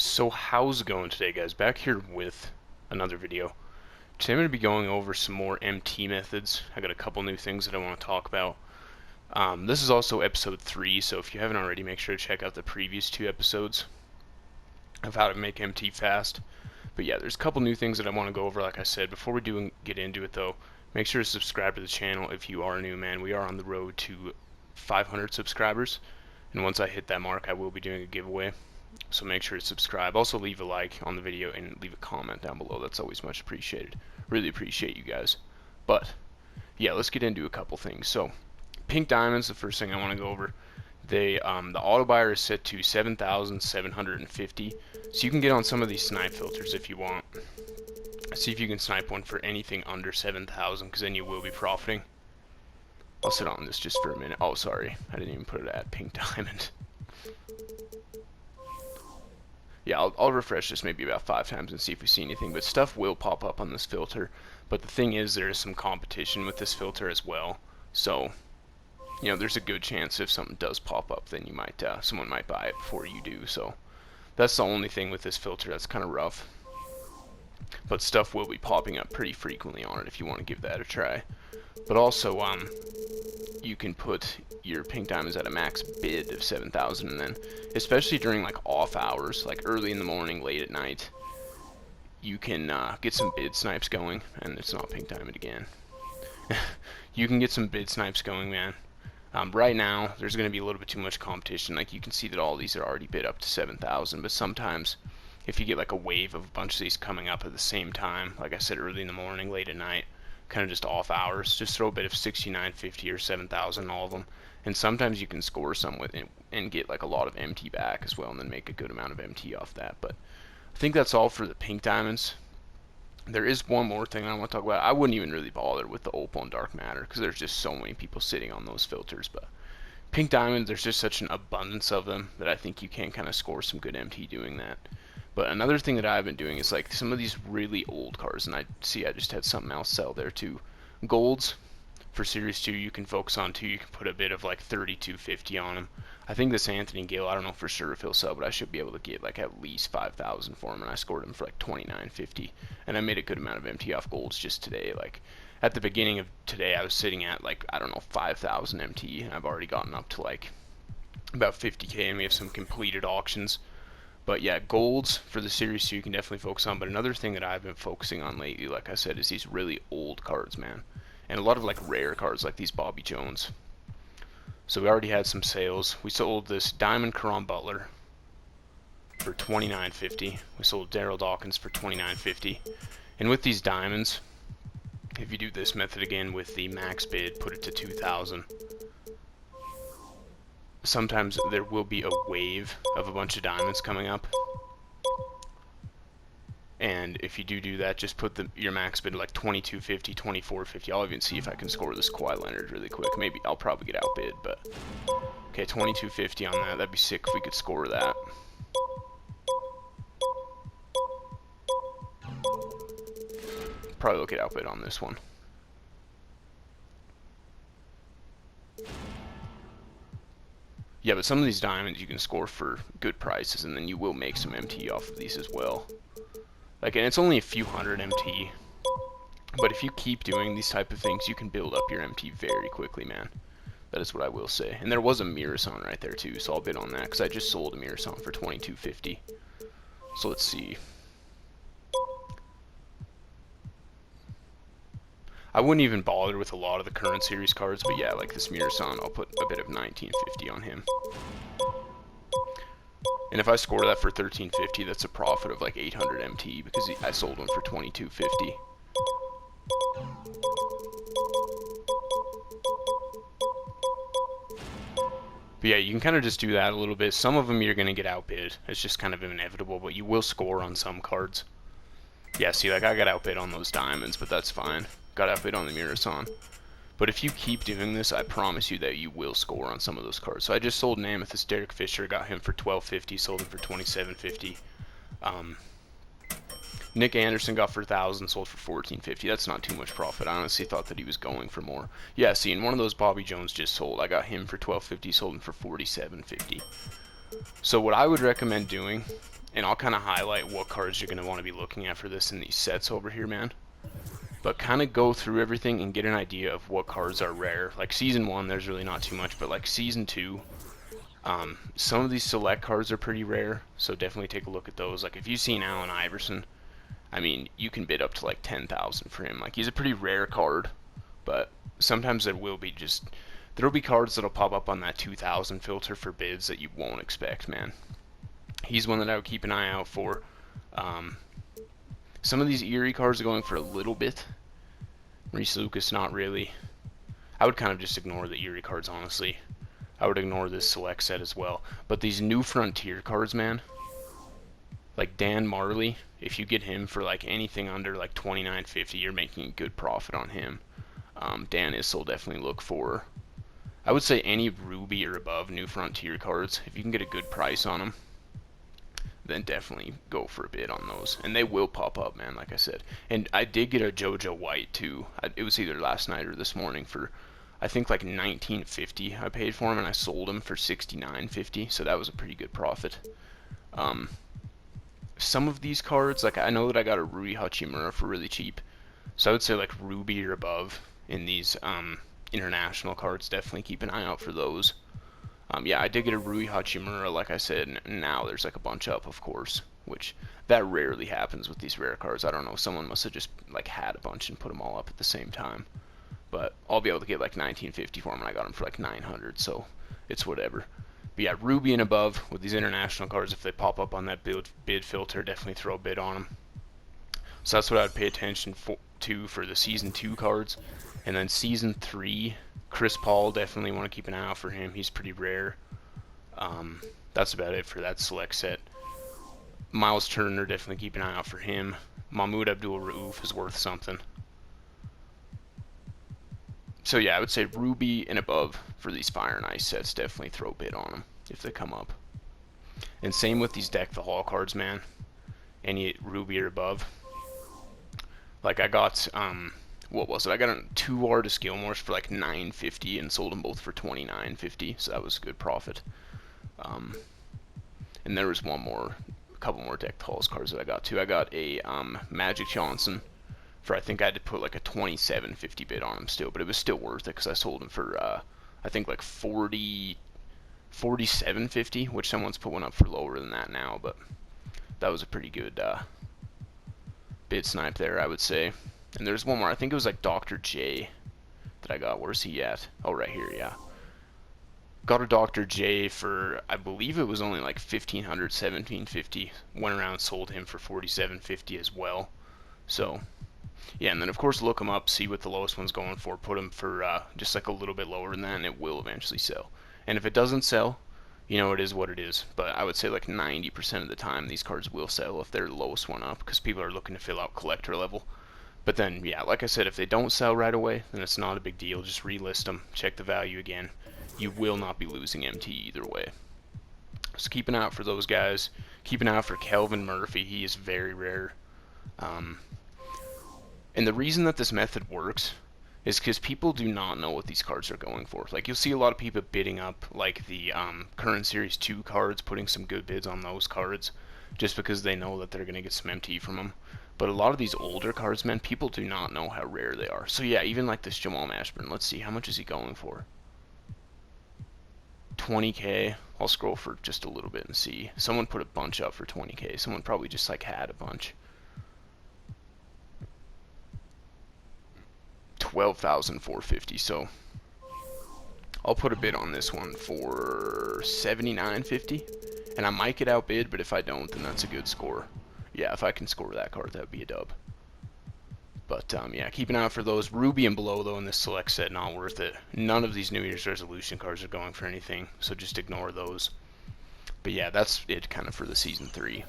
So how's it going today, guys? Back here with another video. Today I'm going to be going over some more MT methods. I got a couple new things that I want to talk about. This is also episode 3, so if you haven't already, make sure to check out the previous 2 episodes of how to make MT fast. But yeah, there's a couple new things that I want to go over, like I said. Before we do get into it though, make sure to subscribe to the channel if you are new, man. We are on the road to 500 subscribers, and once I hit that mark, I will be doing a giveaway. So make sure to subscribe. Also leave a like on the video and leave a comment down below. That's always much appreciated. Really appreciate you guys. But yeah, let's get into a couple things. So pink diamonds, the first thing I want to go over. The auto buyer is set to 7,750. So you can get on some of these snipe filters if you want. See if you can snipe one for anything under 7,000, because then you will be profiting. I'll sit on this just for a minute. Oh, sorry, I didn't even put it at pink diamond. Yeah, I'll refresh this maybe about 5 times and see if we see anything, but stuff will pop up on this filter. But the thing is, there is some competition with this filter as well, so you know, there's a good chance if something does pop up, then you might someone might buy it before you do. So that's the only thing with this filter that's kind of rough, but stuff will be popping up pretty frequently on it if you want to give that a try. But also you can put your pink diamonds at a max bid of 7,000, and then especially during like off hours, like early in the morning, late at night, you can get some bid snipes going. And it's not pink diamond again. You can get some bid snipes going, man. Right now there's going to be a little bit too much competition. Like you can see that all these are already bid up to 7,000, but sometimes if you get like a wave of a bunch of these coming up at the same time, like I said, early in the morning, late at night, kind of just off hours, just throw a bit of 6,950 or 7,000 all of them, and sometimes you can score some with it and get like a lot of MT back as well, and then make a good amount of MT off that. But I think that's all for the pink diamonds. There is one more thing I want to talk about. I wouldn't even really bother with the opal and dark matter because there's just so many people sitting on those filters. But pink diamonds, there's just such an abundance of them that I think you can kind of score some good MT doing that. But another thing that I've been doing is like some of these really old cards, and I just had something else sell there too. Golds for Series 2 you can focus on too. You can put a bit of like 3,250 on them. I think this Anthony Gill, I don't know for sure if he'll sell, but I should be able to get like at least 5,000 for him, and I scored him for like 2,950, and I made a good amount of MT off golds just today. Like at the beginning of today I was sitting at like, I don't know, 5,000 MT, and I've already gotten up to like about 50k, and we have some completed auctions. But yeah, golds for the Series 2 you can definitely focus on. But another thing that I've been focusing on lately, like I said, is these really old cards, man. And a lot of like rare cards like these Bobby Jones. So we already had some sales. We sold this Diamond Karan Butler for 2,950. We sold Daryl Dawkins for 2,950. And with these diamonds, if you do this method again with the max bid, put it to 2,000. Sometimes there will be a wave of a bunch of diamonds coming up, and if you do that, just put your max bid like 2,250, 2,450. I'll even see if I can score this Kawhi Leonard really quick. Maybe I'll probably get outbid, but okay, 2,250 on that. That'd be sick if we could score that. Probably will get outbid on this one. Yeah, but some of these diamonds you can score for good prices, and then you will make some MT off of these as well. Like, and it's only a few hundred MT, but if you keep doing these type of things, you can build up your MT very quickly, man. That is what I will say. And there was a Mirasan right there too, so I'll bid on that because I just sold a Mirasan for 2,250. So let's see. I wouldn't even bother with a lot of the current series cards, but yeah, like this Mirasan, I'll put a bit of 1,950 on him. And if I score that for 1,350, that's a profit of like 800 MT because I sold one for 2,250. But yeah, you can kind of just do that a little bit. Some of them you're going to get outbid. It's just kind of inevitable, but you will score on some cards. Yeah, see, like I got outbid on those diamonds, but that's fine. Got outbid on the Mirasan. But if you keep doing this, I promise you that you will score on some of those cards. So I just sold an Amethyst Derek Fisher, got him for 1,250, sold him for 2,750. Nick Anderson got for 1,000, sold for 1,450. That's not too much profit. I honestly thought that he was going for more. Yeah, see, and one of those Bobby Jones just sold. I got him for 1,250, sold him for 4,750. So what I would recommend doing and I'll kind of highlight what cards you're going to want to be looking at for this in these sets over here, man. But kind of go through everything and get an idea of what cards are rare. Like Season 1, there's really not too much, but like Season 2, some of these select cards are pretty rare, so definitely take a look at those. Like if you've seen Allen Iverson, I mean, you can bid up to like 10,000 for him. Like he's a pretty rare card, but sometimes there'll be cards that'll pop up on that 2,000 filter for bids that you won't expect, man. He's one that I would keep an eye out for. Some of these Erie cards are going for a little bit. Reese Lucas, not really. I would kind of just ignore the Erie cards, honestly. I would ignore this select set as well. But these New Frontier cards, man, like Dan Marley, if you get him for like anything under like $29.50, you're making a good profit on him. Dan Issel, definitely look for. I would say any Ruby or above New Frontier cards, if you can get a good price on them, then definitely go for a bid on those. And they will pop up, man, like I said. And I did get a JoJo White, too. It was either last night or this morning for, I think, like $19.50 I paid for him, and I sold him for $69.50, so that was a pretty good profit. Some of these cards, like I know that I got a Rui Hachimura for really cheap, so I would say like Ruby or above in these international cards, definitely keep an eye out for those. Yeah, I did get a Rui Hachimura, like I said, and now there's like a bunch up, of course, which that rarely happens with these rare cards. I don't know, someone must have just like had a bunch and put them all up at the same time. But I'll be able to get like $19.50 for them, and I got them for like $900, so it's whatever. But yeah, Ruby and above with these international cards, if they pop up on that bid filter, definitely throw a bid on them. So that's what I would pay attention to for the Season 2 cards. And then Season 3, Chris Paul, definitely want to keep an eye out for him. He's pretty rare. That's about it for that select set. Miles Turner, definitely keep an eye out for him. Mahmoud Abdul-Rauf is worth something. So yeah, I would say Ruby and above for these Fire and Ice sets. Definitely throw a bid on them if they come up. And same with these Deck the Hall cards, man. Any Ruby or above. Like I got, what was it? I got 2 Artist Gilmores for like $9.50 and sold them both for $29.50, so that was a good profit. And there was a couple more Deck the Halls cards that I got too. I got a Magic Johnson for, I think I had to put like a $27.50 bid on him still, but it was still worth it because I sold him for I think like $47.50, which someone's put one up for lower than that now, but that was a pretty good bid snipe there, I would say. And there's one more, I think it was like Dr. J that I got. Where's he at? Oh, right here, yeah. Got a Dr. J for, I believe it was only like $1,500, $1,750. Went around and sold him for $47.50 as well. So yeah, and then of course look them up, see what the lowest one's going for, put them for just like a little bit lower than that, and it will eventually sell. And if it doesn't sell, you know, it is what it is. But I would say like 90% of the time these cards will sell if they're the lowest one up, because people are looking to fill out collector level. But then, yeah, like I said, if they don't sell right away, then it's not a big deal. Just relist them, check the value again. You will not be losing MT either way. So keep an eye out for those guys. Keep an eye out for Kelvin Murphy. He is very rare. And the reason that this method works is because people do not know what these cards are going for. Like, you'll see a lot of people bidding up, like, the current Series 2 cards, putting some good bids on those cards, just because they know that they're going to get some MT from them. But a lot of these older cards, man, people do not know how rare they are. So yeah, even like this Jamal Mashburn, let's see, how much is he going for? 20k. I'll scroll for just a little bit and see. Someone put a bunch up for 20k. Someone probably just like had a bunch. 12,450. So I'll put a bid on this one for 79.50, and I might get outbid, but if I don't, then that's a good score. Yeah, if I can score that card, that would be a dub. But yeah, keep an eye out for those. Ruby and below, though, in this select set, not worth it. None of these New Year's resolution cards are going for anything, so just ignore those. But yeah, that's it kind of for the Season 3.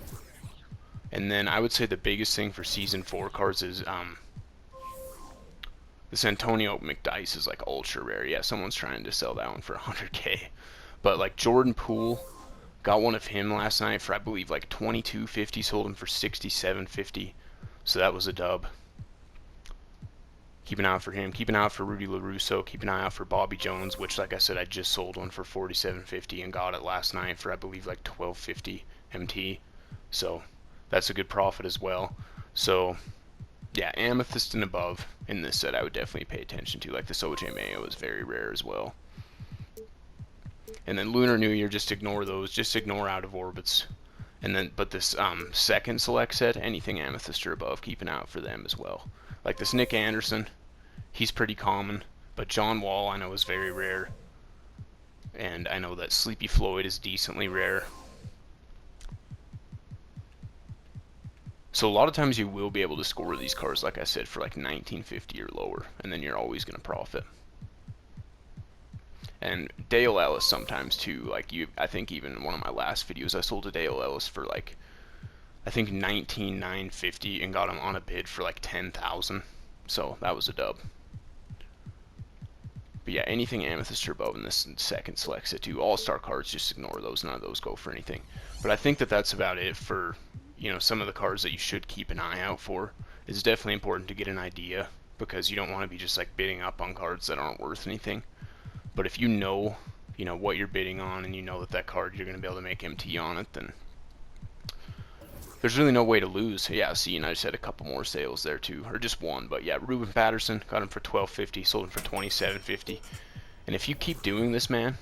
And then I would say the biggest thing for Season 4 cards is this Antonio McDyess is like ultra rare. Yeah, someone's trying to sell that one for 100k. But like Jordan Poole, got one of him last night for I believe like $22.50. Sold him for $67.50. So that was a dub. Keep an eye out for him. Keep an eye out for Rudy LaRusso. Keep an eye out for Bobby Jones, which, like I said, I just sold one for $47.50 and got it last night for I believe like $12.50 MT. So that's a good profit as well. So yeah, amethyst and above in this set I would definitely pay attention to. Like this OJ Mayo is very rare as well. And then Lunar New Year, just ignore those. Just ignore out of orbits. And then, but this second select set, anything amethyst or above, keep an eye out for them as well. Like this Nick Anderson, he's pretty common. But John Wall I know is very rare. And I know that Sleepy Floyd is decently rare. So a lot of times you will be able to score these cards, like I said, for like 1950 or lower, and then you're always going to profit. And Dale Ellis sometimes too, like I think even in one of my last videos I sold a Dale Ellis for like, I think 19,950 and got him on a bid for like 10,000. So that was a dub. But yeah, anything amethyst or above in this second select set too. All-star cards, just ignore those. None of those go for anything. But I think that that's about it for, you know, some of the cards that you should keep an eye out for. It's definitely important to get an idea, because you don't want to be just like bidding up on cards that aren't worth anything. But if you know what you're bidding on, and you know that card you're going to be able to make MT on it, then there's really no way to lose. Yeah, see, and I just had a couple more sales there too, or just one. But yeah, Ruben Patterson, got him for $12.50, sold him for $27.50. And if you keep doing this, man,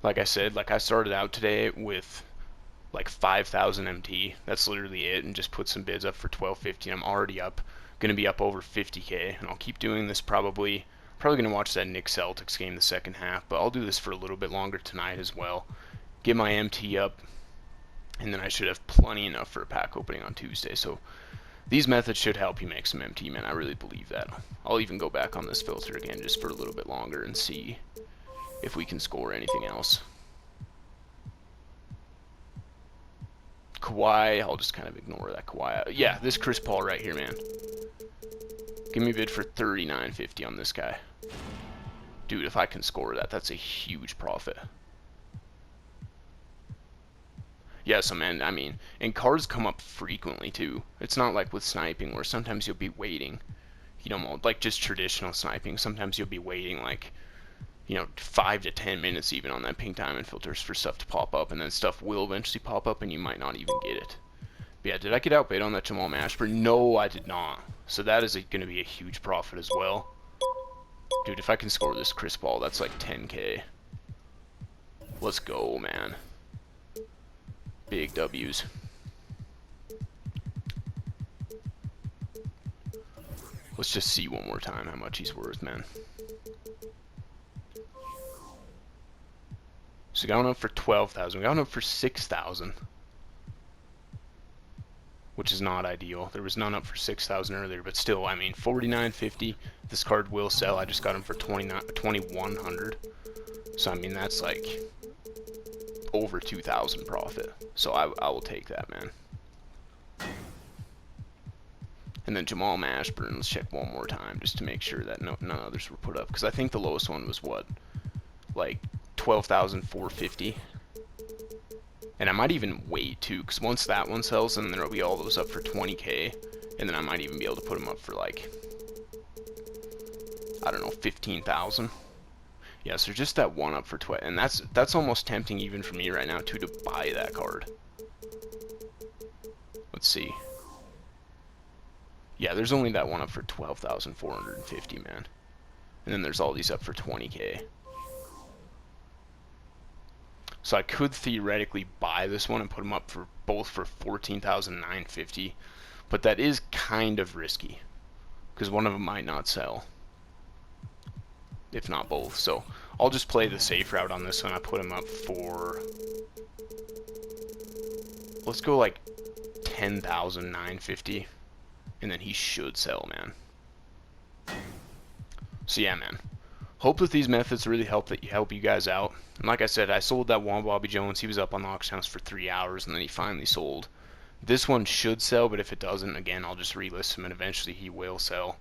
like I said, like I started out today with like 5,000 MT. That's literally it, and just put some bids up for $12.50. I'm already up, going to be up over 50K, and I'll keep doing this probably going to watch that Knicks Celtics game the second half, but I'll do this for a little bit longer tonight as well. Get my MT up, and then I should have plenty enough for a pack opening on Tuesday. So these methods should help you make some MT, man. I really believe that. I'll even go back on this filter again just for a little bit longer and see if we can score anything else. Kawhi, I'll just kind of ignore that Kawhi. Yeah, this Chris Paul right here, man. Give me a bid for $39.50 on this guy. Dude, if I can score that, that's a huge profit. Yeah, so man, I mean, and cards come up frequently too. It's not like with sniping where sometimes you'll be waiting, you know, like just traditional sniping. Sometimes you'll be waiting like, 5 to 10 minutes even on that pink diamond filters for stuff to pop up, and then stuff will eventually pop up and you might not even get it. But yeah, did I get outbid on that Jamal Mashburn? No, I did not. So that is going to be a huge profit as well. Dude, if I can score this Chris Paul, that's like 10K. Let's go, man. Big W's. Let's just see one more time how much he's worth, man. So we got one up for 12,000. We got one up for 6,000. Which is not ideal. There was none up for 6,000 earlier, but still, I mean, $49.50. This card will sell. I just got him for $2,100. So I mean, that's like over 2,000 profit. So I will take that, man. And then Jamal Mashburn, let's check one more time just to make sure that none others were put up, because I think the lowest one was what, like 12,450. And I might even wait too, because once that one sells, then there'll be all those up for 20K, and then I might even be able to put them up for like, I don't know, 15,000. Yeah, so just that one up for 12, and that's almost tempting even for me right now too, to buy that card. Let's see. Yeah, there's only that one up for 12,450, man. And then there's all these up for 20K. So I could theoretically buy this one and put them up for both for 14,950, but that is kind of risky because one of them might not sell, if not both. So I'll just play the safe route on this one. I put them up for, let's go like 10,950, and then he should sell, man. So yeah, man. Hope that these methods really help you guys out. And like I said, I sold that one Bobby Jones. He was up on the auction house for 3 hours, and then he finally sold. This one should sell, but if it doesn't, again, I'll just relist him, and eventually he will sell.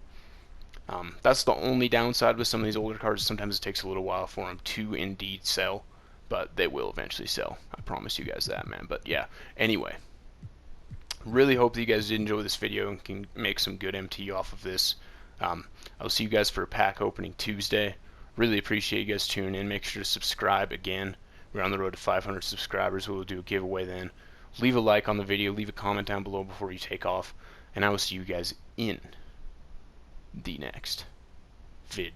That's the only downside with some of these older cards. Sometimes it takes a little while for them to indeed sell, but they will eventually sell. I promise you guys that, man. But yeah, anyway. Really hope that you guys did enjoy this video and can make some good MT off of this. I'll see you guys for a pack opening Tuesday. Really appreciate you guys tuning in. Make sure to subscribe again. We're on the road to 500 subscribers. We'll do a giveaway then. leave a like on the video, leave a comment down below before you take off, and I will see you guys in the next video.